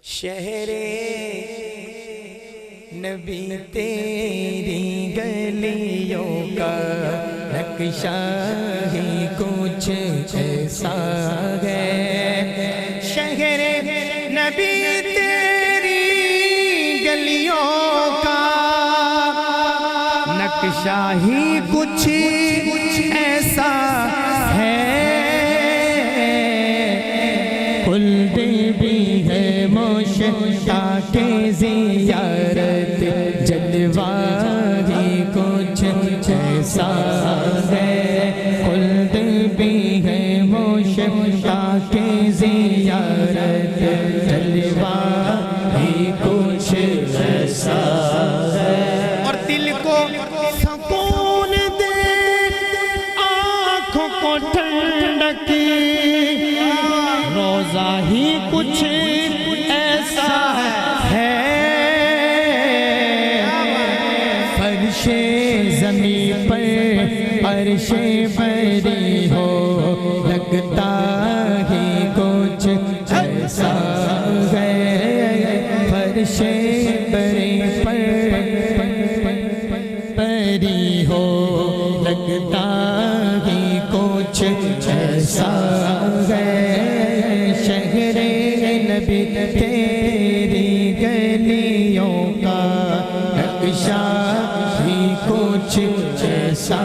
شہر نبی تیری گلیوں کا نقشہ ہی کچھ ایسا ہے، شہر نبی تیری گلیوں کا نقشہ ہی کچھ ایسا ہے، خلد بھی ہے مشتاق زیارت، جلوہ ہی کچھ ایسا ہے، خلد بھی ہے مشتاق زیارت، جلوہ ہی کچھ ایسا ہے، اور دل کو سکون دے، آنکھوں کو ٹھنڈک، روزہ ہی کچھ ایسا ہے، فرش زمین پر عرش بری ہو، لگتا ہی کچھ ایسا ہے، فرش بری بری ہو، لگتا ہی کچھ ایسا ہے، شہر نبی تیری گلیوں کا نقشہ ہی کچھ ایسا